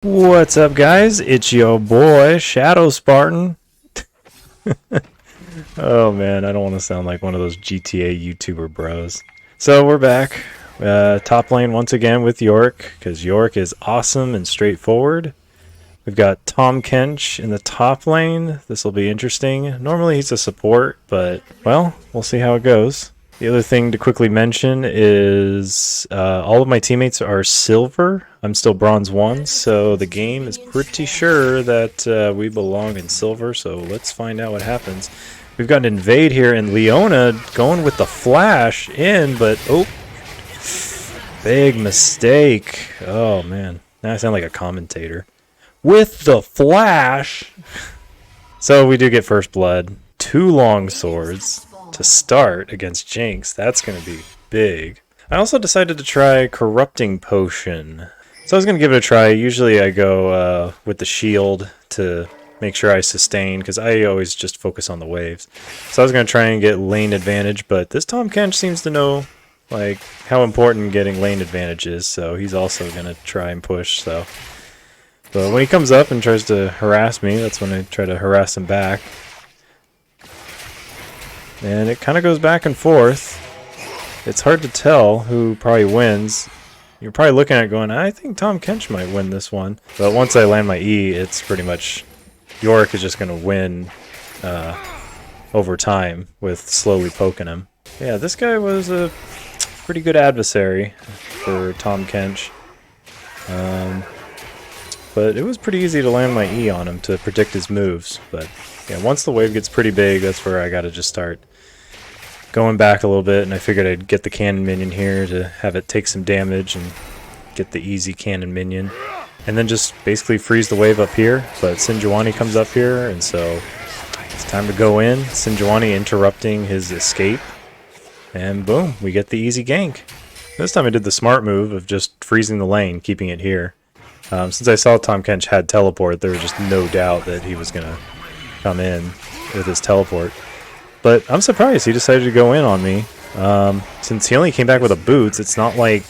What's up, guys? It's your boy, ShadoSpartan. Oh man, I don't want to sound like one of those GTA YouTuber bros. So we're back. Top lane once again with Yorick, because Yorick is awesome and straightforward. We've got Tom Kench in the top lane. This will be interesting. Normally he's a support, but, well, we'll see how it goes. The other thing to quickly mention is all of my teammates are silver. I'm still bronze 1, so the game is pretty sure that we belong in silver, so let's find out what happens. We've got an invade here, and Leona going with the flash in, but oh, big mistake. Oh man, now I sound like a commentator. With the flash! So we do get first blood. 2 long swords to start against Jinx. That's going to be big. I also decided to try Corrupting Potion. So I was going to give it a try. Usually I go with the shield to make sure I sustain, because I always just focus on the waves. So I was going to try and get lane advantage, but this Tom Kench seems to know like how important getting lane advantage is, so he's also going to try and push. So but when he comes up and tries to harass me, that's when I try to harass him back. And it kind of goes back and forth. It's hard to tell who probably wins. You're probably looking at it going, I think Tom Kench might win this one. But once I land my E, it's pretty much Yorick is just going to win over time with slowly poking him. Yeah, this guy was a pretty good adversary for Tom Kench. But it was pretty easy to land my E on him to predict his moves. But yeah, once the wave gets pretty big, that's where I got to just start going back a little bit, and I figured I'd get the cannon minion here to have it take some damage and get the easy cannon minion. And then just basically freeze the wave up here, but Sinjawani comes up here, and so it's time to go in. Sinjawani interrupting his escape, and boom, we get the easy gank. This time I did the smart move of just freezing the lane, keeping it here. Since I saw Tom Kench had teleport, there was just no doubt that he was going to come in with his teleport. But I'm surprised he decided to go in on me. Since he only came back with a boots, it's not like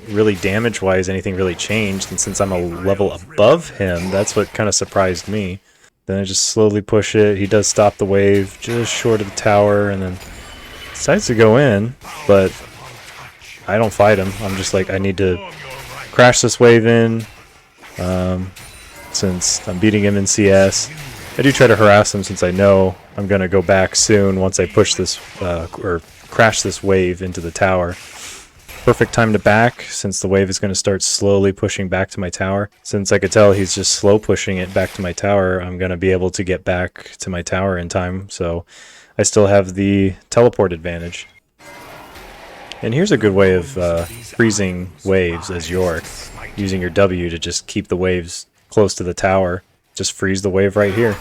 really damage-wise anything really changed. And since I'm a level above him, that's what kind of surprised me. Then I just slowly push it. He does stop the wave just short of the tower, and then decides to go in. But I don't fight him. I'm just like, I need to crash this wave in. Since I'm beating him in CS. I do try to harass him since I know I'm going to go back soon once I push this, or crash this wave into the tower. Perfect time to back, since the wave is going to start slowly pushing back to my tower. Since I could tell he's just slow pushing it back to my tower, I'm going to be able to get back to my tower in time, so I still have the teleport advantage. And here's a good way of freezing waves as Yorick, using your W to just keep the waves close to the tower. Just freeze the wave right here.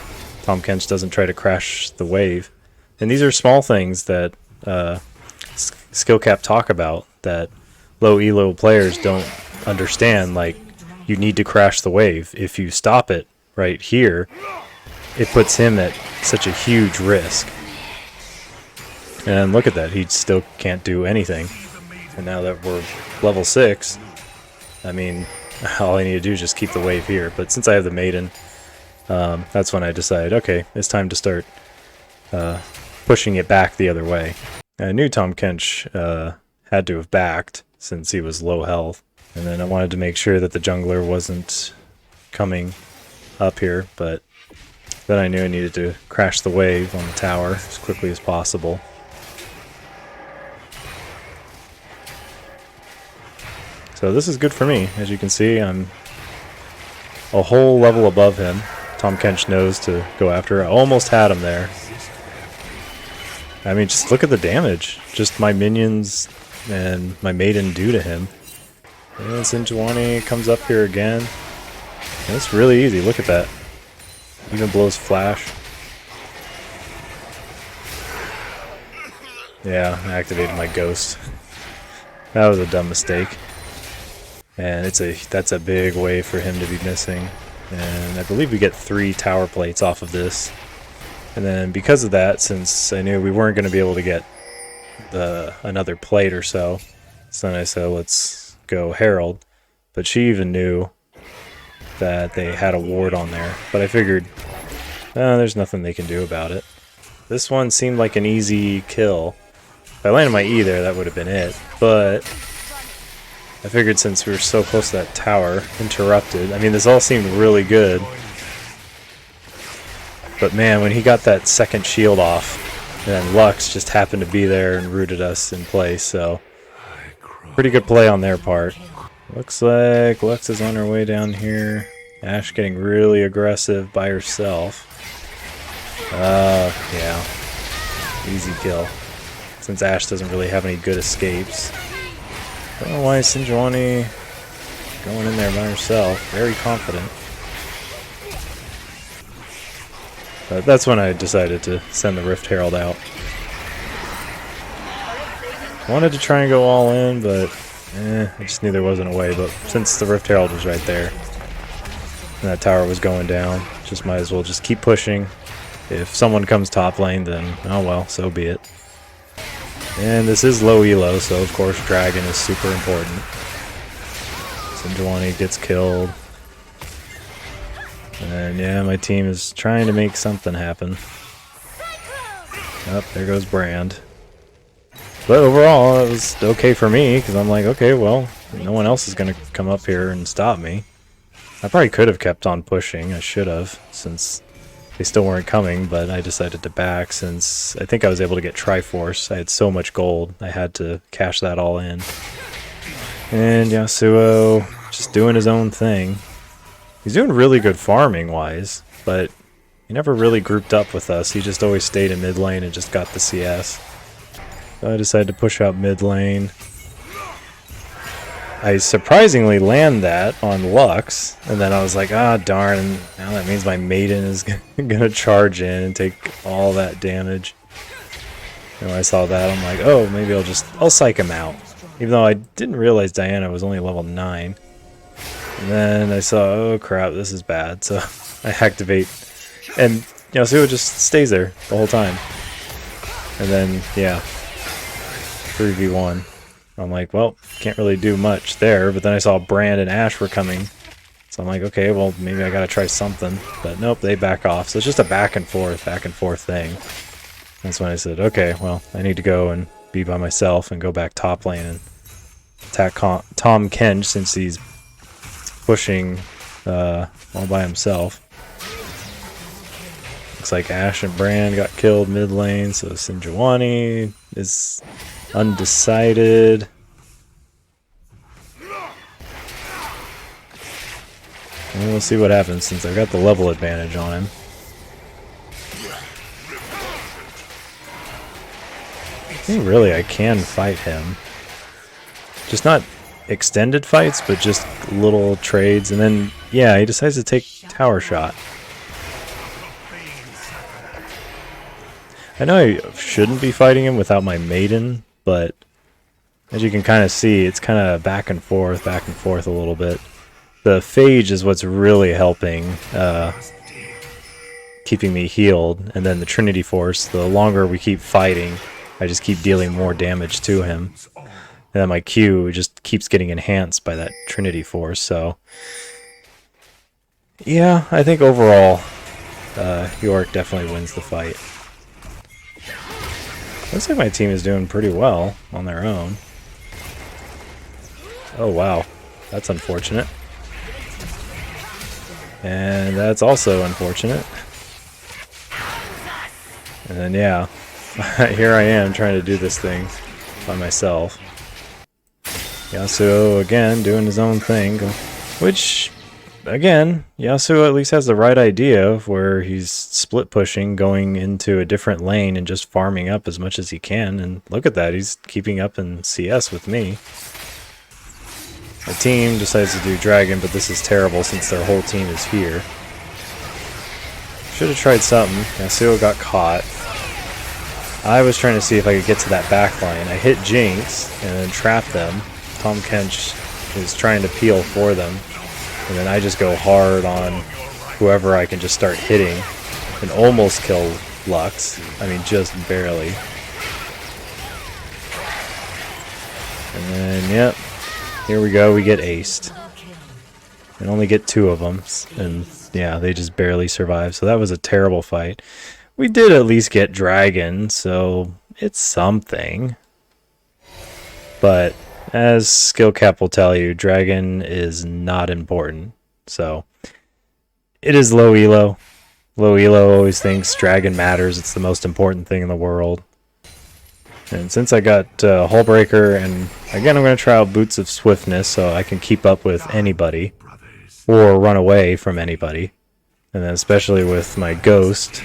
Tom Kench doesn't try to crash the wave. And these are small things that skill cap talk about that low elo players don't understand. Like, you need to crash the wave. If you stop it right here, it puts him at such a huge risk. And look at that, he still can't do anything. And now that we're level 6, I mean, all I need to do is just keep the wave here. But since I have the Maiden, that's when I decided, okay, it's time to start pushing it back the other way. And I knew Tom Kench had to have backed since he was low health. And then I wanted to make sure that the jungler wasn't coming up here, but then I knew I needed to crash the wave on the tower as quickly as possible. So this is good for me. As you can see, I'm a whole level above him. Tom Kench knows to go after. I almost had him there. I mean, just look at the damage. Just my minions and my Maiden do to him. And Sinjawani comes up here again. And it's really easy. Look at that. Even blows flash. Yeah, I activated my ghost. That was a dumb mistake. And that's a big wave for him to be missing. And I believe we get 3 tower plates off of this. And then because of that, since I knew we weren't going to be able to get another plate or so, then I said, let's go Herald. But she even knew that they had a ward on there. But I figured, there's nothing they can do about it. This one seemed like an easy kill. If I landed my E there, that would have been it. But I figured since we were so close to that tower, interrupted. I mean, this all seemed really good. But man, when he got that second shield off, and then Lux just happened to be there and rooted us in place, so pretty good play on their part. Looks like Lux is on her way down here. Ashe getting really aggressive by herself. Yeah. Easy kill. Since Ashe doesn't really have any good escapes. I don't know why Sinjwani going in there by herself. Very confident. But that's when I decided to send the Rift Herald out. Wanted to try and go all in, but I just knew there wasn't a way. But since the Rift Herald was right there, and that tower was going down, just might as well just keep pushing. If someone comes top lane, then oh well, so be it. And this is low elo, so of course Dragon is super important. Sinjwani gets killed. And yeah, my team is trying to make something happen. Oh, there goes Brand. But overall, it was okay for me, because I'm like, okay, well, no one else is going to come up here and stop me. I probably could have kept on pushing. I should have, since they still weren't coming, but I decided to back since I think I was able to get Triforce. I had so much gold, I had to cash that all in. And Yasuo just doing his own thing. He's doing really good farming-wise, but he never really grouped up with us. He just always stayed in mid lane and just got the CS. So I decided to push out mid lane. I surprisingly land that on Lux, and then I was like, ah, darn, now that means my Maiden is gonna charge in and take all that damage. And when I saw that, I'm like, oh, maybe I'll psych him out. Even though I didn't realize Diana was only level 9. And then I saw, oh crap, this is bad, so I activate, and Yasuo just stays there the whole time. And then, yeah, 3v1. I'm like, well, can't really do much there, but then I saw Brand and Ashe were coming. So I'm like, okay, well, maybe I gotta try something. But nope, they back off. So it's just a back and forth thing. That's when I said, okay, well, I need to go and be by myself and go back top lane and attack Tahm Kench since he's pushing all by himself. Looks like Ashe and Brand got killed mid lane, so Sinjwani is undecided. And we'll see what happens since I've got the level advantage on him. I think really I can fight him. Just not extended fights, but just little trades. And then, yeah, he decides to take tower shot. I know I shouldn't be fighting him without my Maiden, but as you can kind of see, it's kind of back and forth a little bit. The Phage is what's really helping, keeping me healed, and then the Trinity Force, the longer we keep fighting, I just keep dealing more damage to him. And then my Q just keeps getting enhanced by that Trinity Force, so yeah, I think overall, Yorick definitely wins the fight. Looks like my team is doing pretty well on their own. Oh wow, that's unfortunate. And that's also unfortunate. And then yeah, here I am trying to do this thing by myself. Yasuo again doing his own thing, which again, Yasuo at least has the right idea of where he's split pushing, going into a different lane and just farming up as much as he can. And look at that, he's keeping up in CS with me. My team decides to do Dragon, but this is terrible since their whole team is here. Should have tried something. Yasuo got caught. I was trying to see if I could get to that back line. I hit Jinx and then trapped them. Tahm Kench is trying to peel for them. And then I just go hard on whoever I can just start hitting and almost kill Lux. I mean, just barely. And then, yep, here we go, we get aced. and only get 2 of them. And yeah, they just barely survived. So that was a terrible fight. We did at least get Dragon, so it's something. But as skill cap will tell you, Dragon is not important. So it is low elo. Low elo always thinks Dragon matters. It's the most important thing in the world. And since I got Hullbreaker, and again I'm going to try out Boots of Swiftness so I can keep up with anybody or run away from anybody. And then especially with my Ghost,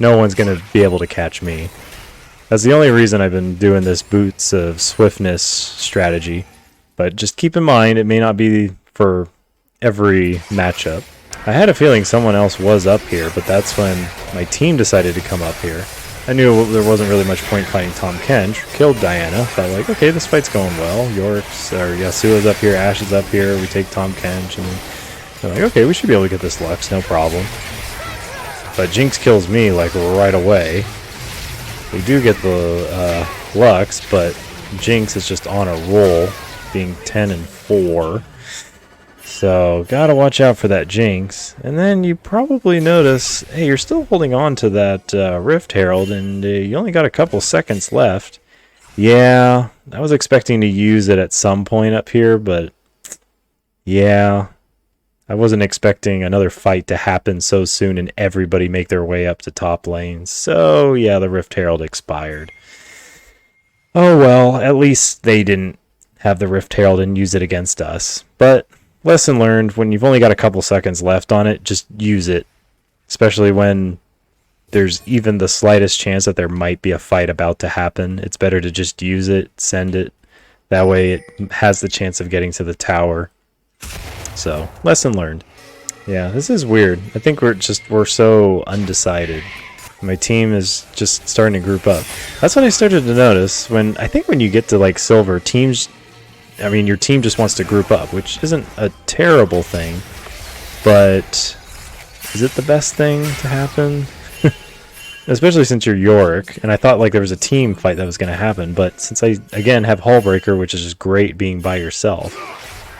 no one's going to be able to catch me. That's the only reason I've been doing this Boots of Swiftness strategy. But just keep in mind, it may not be for every matchup. I had a feeling someone else was up here, but that's when my team decided to come up here. I knew there wasn't really much point fighting Tahm Kench. Killed Diana. Thought like, okay, this fight's going well. Yorick's or Yasuo's up here, Ashe is up here. We take Tahm Kench, and they're like, okay, we should be able to get this Lux, no problem. But Jinx kills me like right away. We do get the Lux, but Jinx is just on a roll, being 10-4. So gotta watch out for that Jinx. And then you probably notice, hey, you're still holding on to that Rift Herald, and you only got a couple seconds left. Yeah, I was expecting to use it at some point up here, but yeah, I wasn't expecting another fight to happen so soon and everybody make their way up to top lane. So yeah, the Rift Herald expired. Oh well, at least they didn't have the Rift Herald and use it against us. But lesson learned, when you've only got a couple seconds left on it, just use it. Especially when there's even the slightest chance that there might be a fight about to happen. It's better to just use it, send it. That way it has the chance of getting to the tower. So, lesson learned. Yeah, this is weird. I think we're so undecided. My team is just starting to group up. That's what I started to notice I think when you get to like silver, your team just wants to group up, which isn't a terrible thing, but is it the best thing to happen? Especially since you're Yorick, and I thought like there was a team fight that was going to happen, but since I again have Hullbreaker, which is just great being by yourself.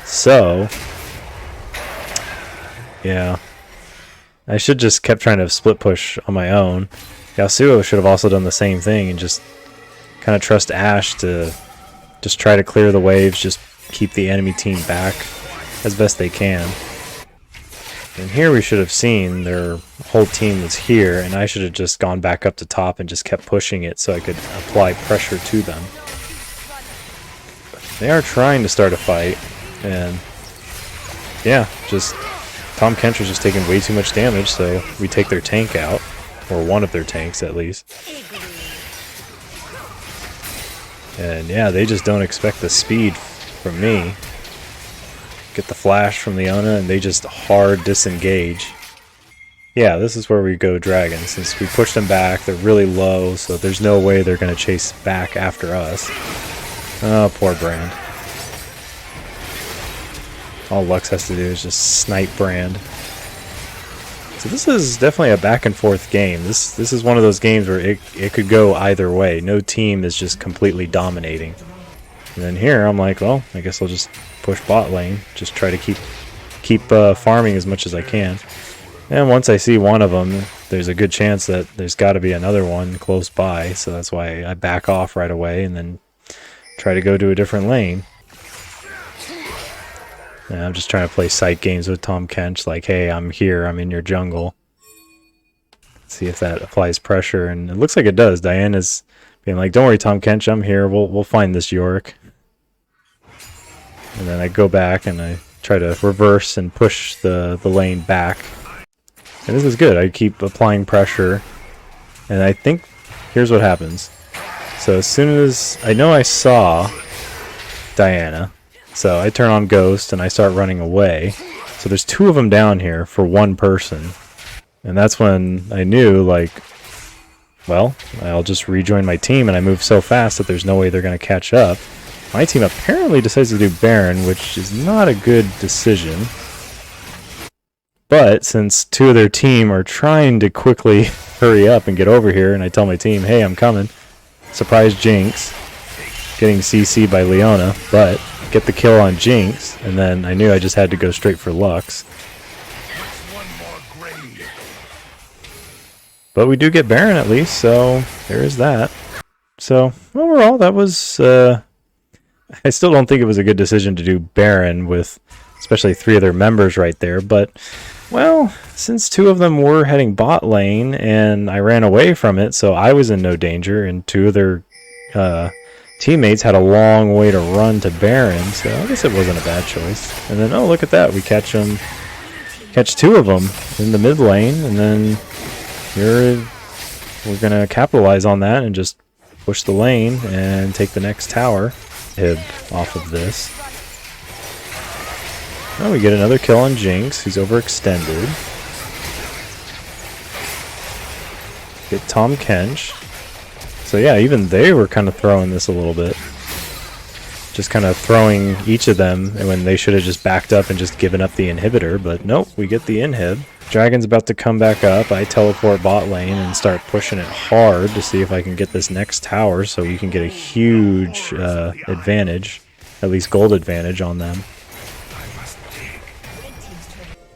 So yeah, I should just kept trying to split push on my own. Yasuo should have also done the same thing and just kind of trust Ashe to just try to clear the waves, just keep the enemy team back as best they can. And here we should have seen their whole team was here, and I should have just gone back up to top and just kept pushing it so I could apply pressure to them. They are trying to start a fight, and yeah, just Tahm Kench was just taking way too much damage, so we take their tank out, or one of their tanks at least. And yeah, they just don't expect the speed from me. Get the flash from Leona, and they just hard disengage. Yeah, this is where we go Dragon. Since we push them back, they're really low, so there's no way they're going to chase back after us. Oh, poor Brand. All Lux has to do is just snipe Brand. So this is definitely a back and forth game. This is one of those games where it could go either way. No team is just completely dominating. And then here I'm like, well, I guess I'll just push bot lane. Just try to keep farming as much as I can. And once I see one of them, there's a good chance that there's got to be another one close by. So that's why I back off right away and then try to go to a different lane. And I'm just trying to play sight games with Tahm Kench, like, hey, I'm here, I'm in your jungle. See if that applies pressure, and it looks like it does. Diana's being like, don't worry, Tahm Kench, I'm here, we'll find this Yorick. And then I go back and I try to reverse and push the lane back. And this is good, I keep applying pressure. And I think, here's what happens. So as soon as, I know I saw Diana, so I turn on Ghost and I start running away. So there's 2 of them down here for 1 person. And that's when I knew, like, well, I'll just rejoin my team, and I move so fast that there's no way they're going to catch up. My team apparently decides to do Baron, which is not a good decision. But since 2 of their team are trying to quickly hurry up and get over here, and I tell my team, hey, I'm coming. Surprise Jinx. Getting CC'd by Leona, but get the kill on Jinx, and then I knew I just had to go straight for Lux. But we do get Baron at least, so there is that. So overall, that was... I still don't think it was a good decision to do Baron with especially 3 of their members right there, but, well, since 2 of them were heading bot lane and I ran away from it, so I was in no danger, and 2 of their teammates had a long way to run to Baron, so I guess it wasn't a bad choice. And then, oh, look at that, we catch 2 of them in the mid lane, and then we're going to capitalize on that and just push the lane and take the next tower. Hib off of this. Oh, we get another kill on Jinx, who's overextended. Get Tom Kench. So yeah, even they were kind of throwing this a little bit. Just kind of throwing each of them when they should have just backed up and just given up the inhibitor, but nope, we get the inhib. Dragon's about to come back up. I teleport bot lane and start pushing it hard to see if I can get this next tower so you can get a huge advantage, at least gold advantage on them.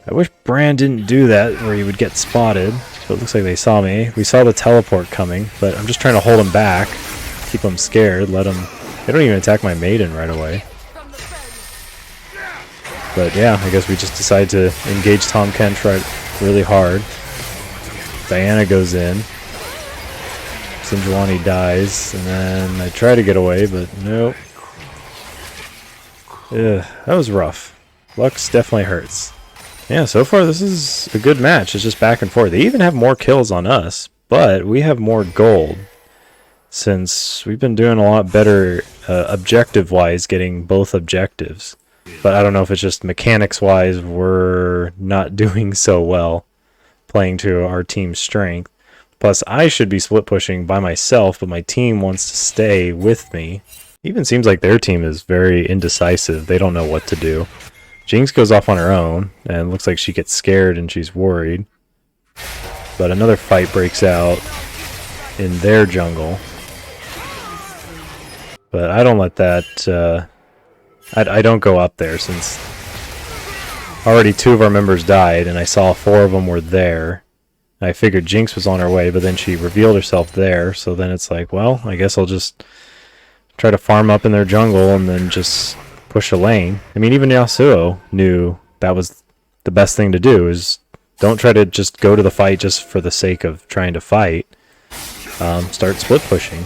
I wish Brand didn't do that where he would get spotted, but it looks like they saw me. We saw the teleport coming, but I'm just trying to hold him back, keep them scared, let them... They don't even attack my maiden right away. But yeah, I guess we just decide to engage Tom Kench really hard. Diana goes in. Sinjwani dies, and then I try to get away, but nope. Ugh, that was rough. Lux definitely hurts. Yeah, so far this is a good match. It's just back and forth. They even have more kills on us, but we have more gold. Since we've been doing a lot better objective-wise, getting both objectives. But I don't know if it's just mechanics-wise we're not doing so well, playing to our team's strength. Plus, I should be split pushing by myself, but my team wants to stay with me. Even seems like their team is very indecisive. They don't know what to do. Jinx goes off on her own, and looks like she gets scared and she's worried. But another fight breaks out in their jungle. But I don't let that... I don't go up there since already 2 of our members died and I saw 4 of them were there. I figured Jinx was on her way, but then she revealed herself there, so then it's like, well, I guess I'll just try to farm up in their jungle and then just push a lane. I mean, even Yasuo knew that was the best thing to do, is don't try to just go to the fight just for the sake of trying to fight. Start split pushing.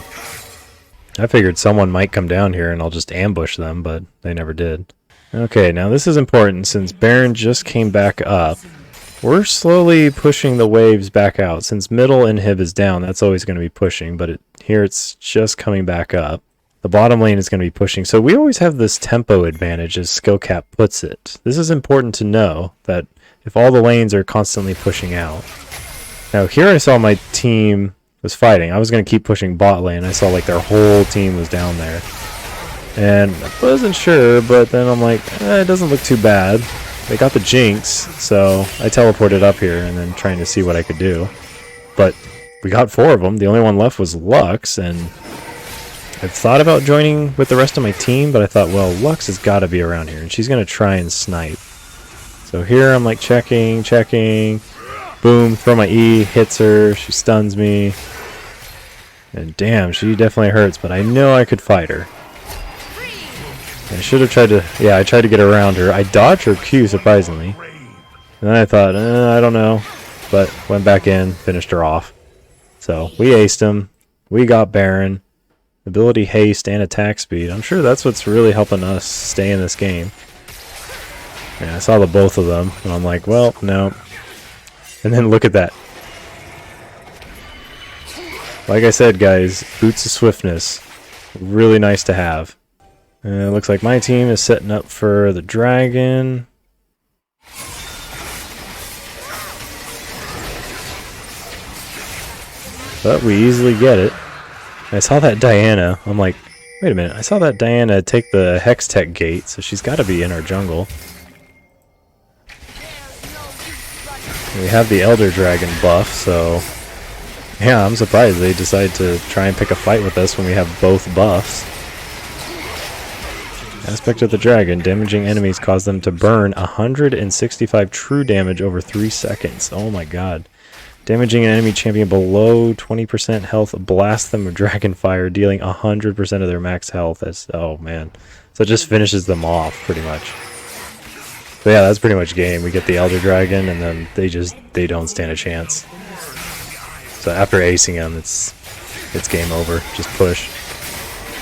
I figured someone might come down here and I'll just ambush them, but they never did. Okay, now this is important since Baron just came back up. We're slowly pushing the waves back out. Since middle inhib is down, that's always going to be pushing, but here it's just coming back up. The bottom lane is going to be pushing, so we always have this tempo advantage as skill cap puts it. This is important to know, that if all the lanes are constantly pushing out. Now here I saw my team was fighting. I was going to keep pushing bot lane. I saw like their whole team was down there. And I wasn't sure, but then I'm like, it doesn't look too bad. They got the Jinx, so I teleported up here and then trying to see what I could do. But we got 4 of them. The only one left was Lux, and I've thought about joining with the rest of my team, but I thought, well, Lux has got to be around here, and she's going to try and snipe. So here I'm like checking. Boom, throw my E, hits her, she stuns me. And damn, she definitely hurts, but I know I could fight her. I should have tried to, yeah, I tried to get around her. I dodged her Q, surprisingly. And then I thought, I don't know. But went back in, finished her off. So, we aced him. We got Baron. Ability, haste, and attack speed. I'm sure that's what's really helping us stay in this game. Yeah, I saw the both of them, and I'm like, well, no. And then look at that. Like I said, guys, boots of swiftness. Really nice to have. It looks like my team is setting up for the dragon. But we easily get it. I saw that Diana. I'm like, wait a minute. I saw that Diana take the Hextech gate, so she's got to be in our jungle. We have the Elder Dragon buff, so yeah, I'm surprised they decide to try and pick a fight with us when we have both buffs. Aspect of the dragon. Damaging enemies cause them to burn 165 true damage over 3 seconds. Oh my god. Damaging an enemy champion below 20% health, blast them with dragon fire, dealing 100% of their max health. Oh man. So it just finishes them off, pretty much. But yeah, that's pretty much game. We get the Elder Dragon, and then they don't stand a chance. So after acing them, it's game over. Just push.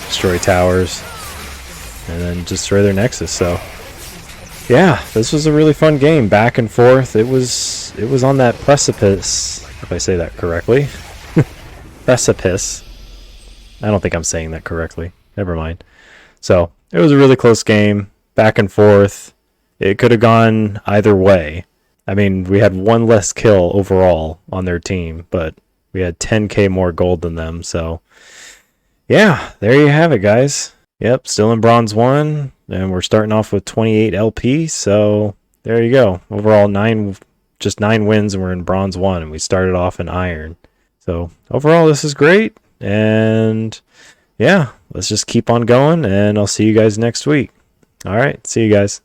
Destroy towers. And then destroy their Nexus, so... Yeah, this was a really fun game. Back and forth. It was on that precipice, if I say that correctly. Precipice. I don't think I'm saying that correctly. Never mind. So, it was a really close game. Back and forth. It could have gone either way. I mean, we had one less kill overall on their team, but we had 10k more gold than them, so... Yeah, there you have it, guys. Yep, still in Bronze 1, and we're starting off with 28 LP, so there you go. Overall, just 9 wins, and we're in Bronze 1, and we started off in Iron. So, overall, this is great, and yeah, let's just keep on going, and I'll see you guys next week. Alright, see you guys.